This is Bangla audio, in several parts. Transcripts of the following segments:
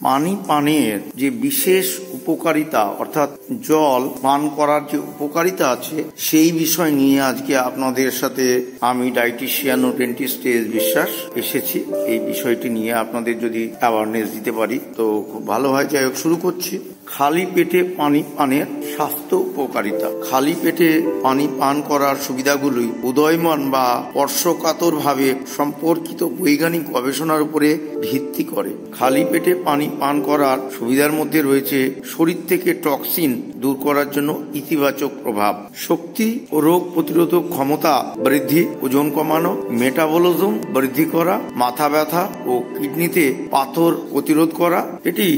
পানি পানের যে বিশেষ উপকারিতা অর্থাৎ জল পান করার যে উপকারিতা আছে সেই বিষয় নিয়ে আজকে আপনাদের সাথে আমি ডায়েটিশিয়ান ও ডেন্টিস্ট বিশ্বাস এসেছি। এই বিষয়টি নিয়ে আপনাদের যদি অ্যাওয়ারনেস দিতে পারি তো খুব ভালো হয়। যাই হোক, শুরু করছি। খালি পেটে পানি পানের স্বাস্থ্য উপকারিতা। খালি পেটে পানি পান করার সুবিধাগুলি উদয়মান বা স্পর্শকাতর ভাবে সম্পর্কিত বৈজ্ঞানিক গবেষণার উপরে ভিত্তি করে। খালি পেটে পানি পান করার সুবিধার মধ্যে রয়েছে শরীর থেকে টক্সিন দূর করার জন্য ইতিবাচক প্রভাব, শক্তি ও রোগ প্রতিরোধক ক্ষমতা বৃদ্ধি, ওজন কমানো, মেটাবলিজম বৃদ্ধি করা, মাথা ব্যথা ও কিডনিতে পাথর প্রতিরোধ করা, এটি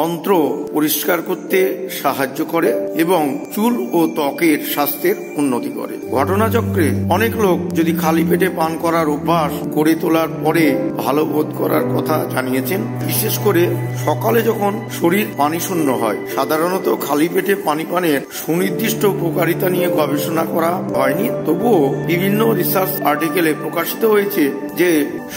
অন্ত্র পরিষ্কার করতে সাহায্য করে এবং চুল ও ত্বকের স্বাস্থ্যের উন্নতি করে। ঘটনাচক্রে অনেক লোক যদি খালি পেটে পান করার অভ্যাস করে তোলার পরে ভালো বোধ করার কথা জানিয়েছেন। বিশেষ করে সকালে যখন শরীর পানি শূন্য হয়। সাধারণত খালি পেটে পানি পানের সুনির্দিষ্ট উপকারিতা নিয়ে গবেষণা করা হয়নি, তবুও বিভিন্ন রিসার্চ আর্টিকেলে প্রকাশিত হয়েছে যে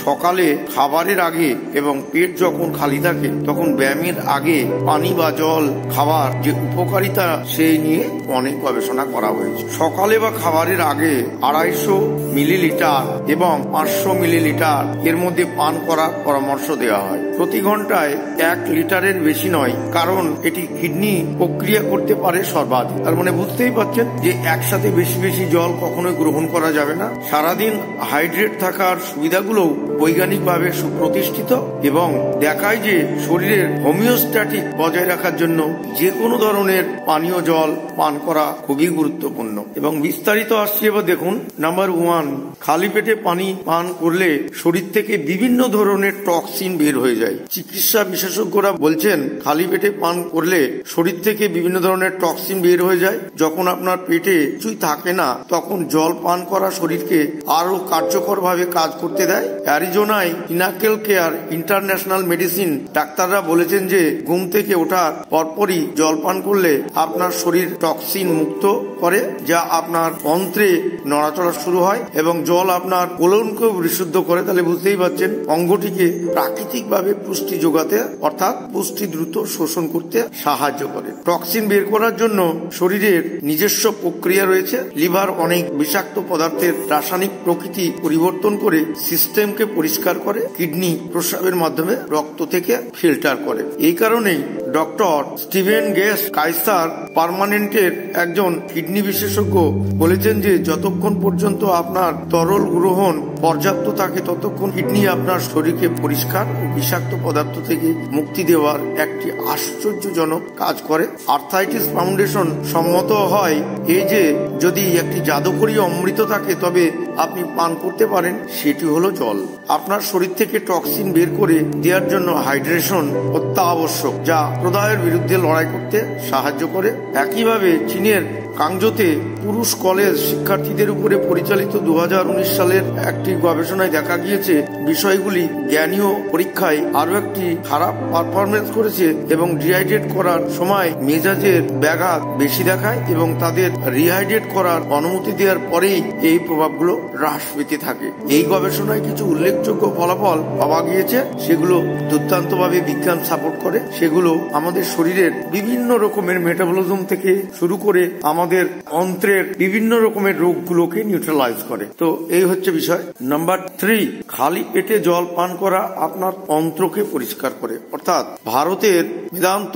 সকালে খাবারের আগে এবং পেট যখন খালি থাকে তখন ব্যায়ামের আগে পানি বা জল খাওয়ার যে উপকারিতা সেই নিয়ে অনেক গবেষণা করা হয়েছে। সকালে বা খাবারের আগে 250 মিলিলিটার এবং 500 মিলিলিটার এর মধ্যে পান করার পরামর্শ দেওয়া হয়। প্রতি ঘন্টায় 1 লিটারের বেশি নয়, কারণ এটি কিডনি প্রক্রিয়া করতে পারে সর্বাধিক। তার মানে বুঝতেই পারছেন যে একসাথে বেশি বেশি জল কখনোই গ্রহণ করা যাবে না। সারাদিন হাইড্রেট থাকার সুবিধাগুলো বৈজ্ঞানিকভাবে সুপ্রতিষ্ঠিত এবং দেখায় যে শরীরের হোমিওস্ট্যাটিক বজায় রাখার জন্য যে কোনো ধরনের পানীয় জল পান করা খুবই গুরুত্বপূর্ণ। এবং বিস্তারিত আসছে এবার দেখুন। নাম্বার 1, খালি পেটে পানি পান করলে শরীর থেকে বিভিন্ন ধরনের টক্সিন বের হয়ে যায়। চিকিৎসা বিশেষজ্ঞরা বলছেন খালি পেটে পান করলে শরীর থেকে বিভিন্ন ধরনের টক্সিন বের হয়ে যায়। যখন আপনার পেটে কিছুই থাকে না তখন জল পান করা শরীরকে আরো কার্যকর ভাবে কাজ করতে দেয়। অ্যারিজোনায় পিনাকেল কেয়ার ইন্টারন্যাশনাল মেডিসিন ডাক্তাররা বলেছেন যে ঘুম থেকে ওঠার পরপরই জল পান করলে আপনার শরীর টক্সিন মুক্ত করে, যা আপনার অন্ত্রে নড়াচড়া শুরু হয় এবং জল আপনার কোলনকেও বিশুদ্ধ করে। তাহলে বুঝতেই পারছেন অঙ্গটিকে প্রাকৃতিক ভাবে পুষ্টি যোগাতে অর্থাৎ পুষ্টি দ্রুত শোষণ করতে সাহায্য করে। টক্সিন বের করার জন্য শরীরের নিজস্ব প্রক্রিয়া রয়েছে। লিভার অনেক বিষাক্ত পদার্থের রাসায়নিক প্রকৃতি পরিবর্তন করে সিস্টেমকে পরিষ্কার করে। কিডনি প্রস্রাবের মাধ্যমে রক্ত থেকে ফিল্টার করে। এই কারণেই ডক্টর স্টিভেন গেস কাইসার পার্মানেন্টের একজন কিডনি বিশেষজ্ঞ বলেছেন যে যতক্ষণ পর্যন্ত আপনার তরল গ্রহণ পর্যাপ্ত থাকে ততক্ষণ কিডনি আপনার শরীরকে পরিষ্কার ও বিষাক্ত পদার্থ থেকে মুক্তি দেওয়ার একটি আশ্চর্যজনক কাজ করে। আর্থাইটিস ফাউন্ডেশন সম্মত হয় এই যে যদি একটি জাদুকরী অমৃত থাকে তবে আপনি পান করতে পারেন, সেটি হলো জল। আপনার শরীর থেকে টক্সিন বের করে দেওয়ার জন্য হাইড্রেশন অত্যাবশ্যক, যা প্রদাহের বিরুদ্ধে লড়াই করতে সাহায্য করে। একইভাবে চীনের কাংজোতে পুরুষ কলেজ শিক্ষার্থীদের উপরে পরিচালিত 2019 সালের একটি গবেষণায় দেখা গিয়েছে বিষয়গুলি জ্ঞানীয় পরীক্ষায় আরো একটি খারাপ পারফরমেন্স করেছে এবং ডিহাইড্রেট করার সময় মেজাজের ব্যাঘাত বেশি দেখায় এবং তাদের রিহাইড্রেট করার অনুমতি দেওয়ার পরেই এই প্রভাবগুলো হ্রাস পেতে থাকে। এই গবেষণায় কিছু উল্লেখযোগ্য ফলাফল পাওয়া গিয়েছে, সেগুলো দুর্দান্তভাবে বিজ্ঞান সাপোর্ট করে। সেগুলো আমাদের শরীরের বিভিন্ন রকমের মেটাবলিজম থেকে শুরু করে আমাদের অন্ত্রের বিভিন্ন রকমের রোগগুলোকে নিউট্রালাইজ করে। তো এই হচ্ছে বিষয়। নাম্বার 3, খালি পেটে জল পান করা আপনার অন্ত্রকে পরিষ্কার করে। অর্থাৎ ভারতের বেদান্ত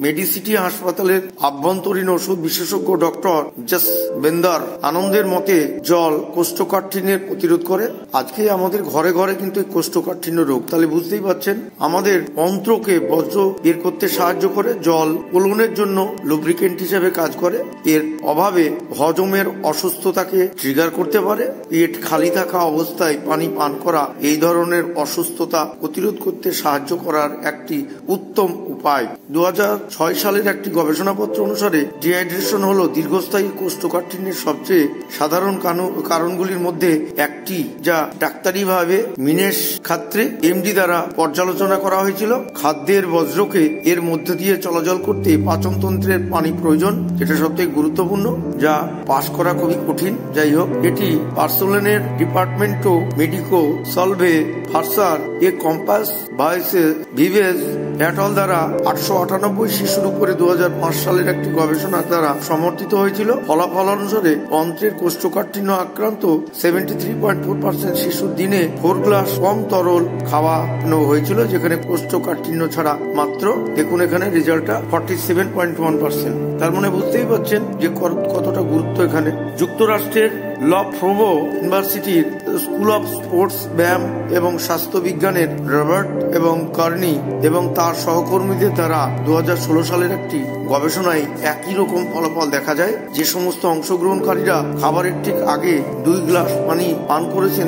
মেডিসিটি হাসপাতালের আভ্যন্তরীণ ওষুধ বিশেষজ্ঞ ডক্টর জসবেন্দর আনন্দের মতে জল কোষ্ঠকাঠিন্যের প্রতিরোধ করে। আজকে আমাদের ঘরে ঘরে কিন্তু কোষ্ঠকাঠিন্য রোগ। তাহলে বুঝতেই পারছেন আমাদের অন্ত্রকে বজ্র বের করতে সাহায্য করে। জল কোলনের জন্য লুব্রিকেন্ট হিসেবে কাজ করে। এর অভাবে হজমের অসুস্থতাকে ট্রিগার করতে পারে। পেট খালি থাকা অবস্থায় পানি পান করা এই ধরনের অসুস্থতা প্রতিরোধ করতে সাহায্য করার একটি উত্তম উপায়। পাই। 2006 সালের একটি গবেষণাপত্র অনুসারে ডিহাইড্রেশন হলো দীর্ঘস্থায়ী কোষ্ঠকাঠিন্যের সবচেয়ে সাধারণ কারণগুলির মধ্যে একটি, যা ডাক্তারিভাবে মিনেশ খাত্রে এমডি দ্বারা পর্যালোচনা করা হয়েছিল। খাদ্যের বজ্রকে এর মধ্যে দিয়ে চলাচল করতে পাচনতন্ত্রের পানি প্রয়োজন, যেটা সবথেকে গুরুত্বপূর্ণ, যা পাস করা খুবই কঠিন। যাই হোক, এটি বার্সেলোনার ডিপার্টমেন্টো মেডিকো সলভে ফার্সার এ কম্পাস ভিভেজ এটল দ্বারা 898 শিশুর উপরে 2005 সালের একটি গবেষণা দ্বারা সমর্থিত হয়েছিল। ফলাফল অনুসারে অন্ত্রের কোষ্ঠকাঠিন্য আক্রান্ত 73.4% শিশুর দিনে 4 গ্লাস কম তরল খাওয়ানো হয়েছিল, যেখানে কোষ্ঠকাঠিন্য ছাড়া মাত্র, দেখুন এখানে রেজাল্টটা 47.1%। তার মানে বুঝতেই পারছেন যে কতটা গুরুত্ব এখানে। যুক্তরাষ্ট্রের লফ্রোভো ইউনিভার্সিটির স্কুল অফ স্পোর্টস, ব্যায়াম এবং স্বাস্থ্য বিজ্ঞানের রবার্ট এবং কার্নি এবং তার সহকর্মীদের দ্বারা 2016 সালের একটি গবেষণায় একই রকম ফলাফল দেখা যায়। যে সমস্ত অংশগ্রহণকারীরা খাবারের ঠিক আগে 2 গ্লাস পানি পান করেছেন,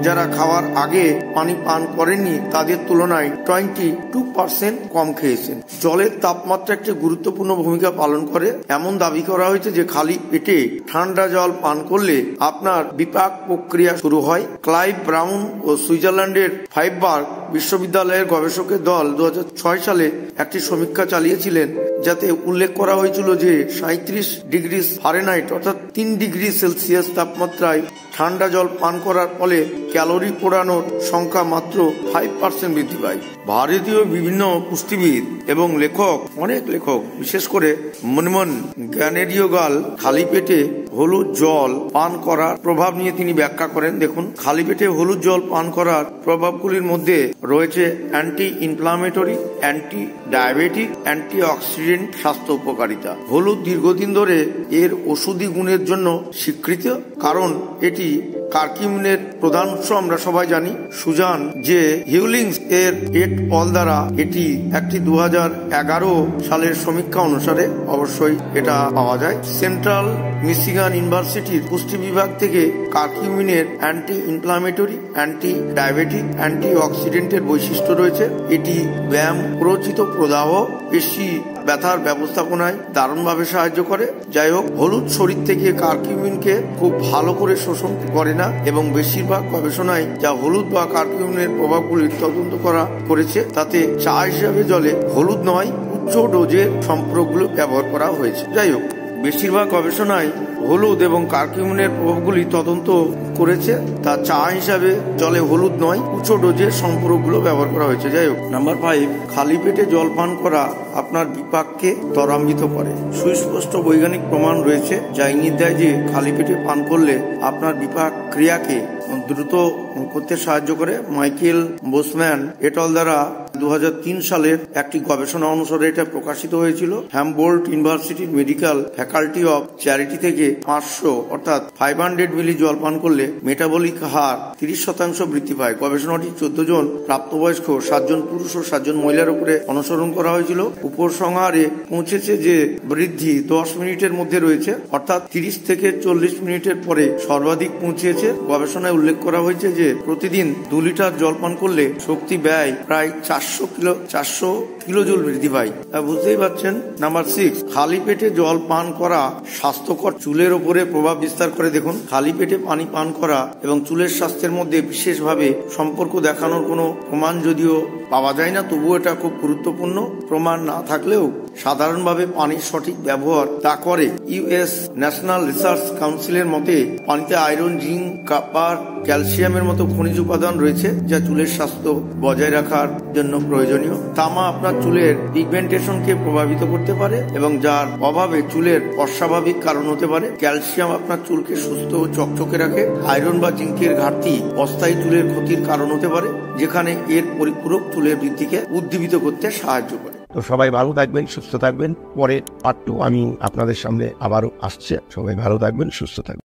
যারা খাওয়ার আগে পানি পান করেননি তাদের তুলনায় 22% কম খেয়েছেন। জলের তাপমাত্রা একটি গুরুত্বপূর্ণ ভূমিকা পালন করে। এমন দাবি করা হয়েছে যে খালি পেটে ঠান্ডা জল পান করলে আপনার বিপাক প্রক্রিয়া শুরু হয়। ক্লাইভ ব্রাউন ও সুইজারল্যান্ডের ফাইবার্গ বিশ্ববিদ্যালয়ের গবেষকের দল 2006 সালে একটি সমীক্ষা চালিয়েছিলেন, যাতে উল্লেখ করা হয়েছিল যে 37 ডিগ্রি ফারেনহাইট অর্থাৎ 3 ডিগ্রি সেলসিয়াস তাপমাত্রায় ঠান্ডা জল পান করার ফলে ক্যালোরি পোড়ানোর সংখ্যা মাত্র 5% বৃদ্ধি পায়। ভারতীয় বিভিন্ন পুষ্টিবিদ এবং অনেক লেখক বিশেষ করে মনমোহন জ্ঞানেরিওগাল খালি পেটে হলুদ জল পান করার প্রভাব নিয়ে তিনি ব্যাখ্যা করেন। দেখুন, খালি পেটে হলুদ জল পান করার প্রভাবগুলির মধ্যে রয়েছে anti inflammatory, anti diabetic, anti oxidant স্বাস্থ্য উপকারিতা। হলুদ দীর্ঘদিন ধরে এর ওষুধি গুণের জন্য স্বীকৃত, কারণ এটি কার্কিউমিনের প্রধান উৎস আমরা সবাই জানি। সুজান জে হিউলিংস এর এট অল দ্বারা এটি একটি 2011 সালের সমীক্ষা অনুসারে অবশ্যই এটা পাওয়া যায়। সেন্ট্রাল মিশিগান ইউনিভার্সিটির পুষ্টি বিভাগ থেকে কার্কিউমিনের anti inflammatory, anti diabetic, anti অক্সিডেন্টের বৈশিষ্ট্য রয়েছে। এটি ব্যায়াম, প্ররোচিত প্রদাহ, পেশি ব্যথার ব্যবস্থাপনায় দারুণভাবে সাহায্য করে। যাই হোক, হলুদ শরীর থেকে কার্কিউমিনকে খুব ভালো করে শোষণ করে না, এবং বেশিরভাগ গবেষণায় যা হলুদ বা কার্কিউমিনের প্রভাবগুলির তদন্ত করেছে, তাতে চা হিসাবে জলে হলুদ নয়, উচ্চ ডোজের সম্পর্কগুলো ব্যবহার করা হয়েছে। যাই হোক, বেশিরভাগ গবেষণায় হলুদ এবং কার্কিউমিনের প্রভাবগুলি তদন্ত করেছে, তা চা হিসাবে জলে হলুদ নয়, উচ্চ ডোজের সম্পূরকগুলো ব্যবহার করা হয়েছে। যাই হোক, নাম্বার 5, খালি পেটে জল পান করা আপনার বিপাককে ত্বরান্বিত করে। সুস্পষ্ট বৈজ্ঞানিক প্রমাণ রয়েছে যা ইঙ্গিত দেয় যে খালি পেটে পান করলে আপনার বিপাক ক্রিয়াকে দ্রুত করতে সাহায্য করে। মাইকেল বোসম্যান এটল দ্বারা 2003 সালের একটি গবেষণা অনুসারে এটা প্রকাশিত হয়েছিল। হ্যামবোল্ট ইউনিভার্সিটির মেডিকেল ফ্যাকাল্টি অফ চ্যারিটি থেকে 500 অর্থাৎ 500 মিলি জল পান করলে মেটাবলিক হার 30% বৃদ্ধি পায়। গবেষণাটি 14 জন প্রাপ্তবয়স্ক, 7 জন পুরুষ ও 7 জন মহিলার উপরে অনুসরণ করা হয়েছিল। উপসংহারে পৌঁছেছে যে বৃদ্ধি 10 মিনিটের মধ্যে রয়েছে, অর্থাৎ 30 থেকে 40 মিনিটের পরে সর্বাধিক পৌঁছেছে। গবেষণায় উল্লেখ করা হয়েছে যে প্রতিদিন 2 লিটার জল পান করলে শক্তি ব্যয় প্রায় 400 কিলোজুল বৃদ্ধি পায়। বুঝতেই পারছেন। নাম্বার 6, খালি পেটে জল পান করা স্বাস্থ্যকর চুলের উপরে প্রভাব বিস্তার করে। দেখুন, খালি পেটে পানি পান করা এবং চুলের স্বাস্থ্যের মধ্যে বিশেষভাবে সম্পর্ক দেখানোর কোনো প্রমাণ যদিও পাওয়া যায় না, তবুও এটা খুব গুরুত্বপূর্ণ। প্রমাণ না থাকলেও সাধারণভাবে পানির সঠিক ব্যবহার তা করে। ইউএস ন্যাশনাল রিসার্চ কাউন্সিলের মতে পানিতে আয়রন, জিঙ্ক, কপার, ক্যালসিয়ামের মতো খনিজ উপাদান রয়েছে যা চুলের স্বাস্থ্য বজায় রাখার জন্য প্রয়োজনীয়। তামা আপনার চুলের পিগমেন্টেশনকে প্রভাবিত করতে পারে এবং যার অভাবে চুলের অস্বাভাবিক কারণ হতে পারে। ক্যালসিয়াম আপনার চুলকে সুস্থ ও চকচকে রাখে। আয়রন বা জিঙ্কের ঘাটতি অস্থায়ী চুলের ক্ষতির কারণ হতে পারে, যেখানে এর পরিপূরক চুলের বৃদ্ধিকে উদ্দীপিত করতে সাহায্য করে। তো সবাই ভালো থাকবেন, সুস্থ থাকবেন। পরে পার্ট 2 আমি আপনাদের সামনে আবারও আসছে। সবাই ভালো থাকবেন, সুস্থ থাকবেন।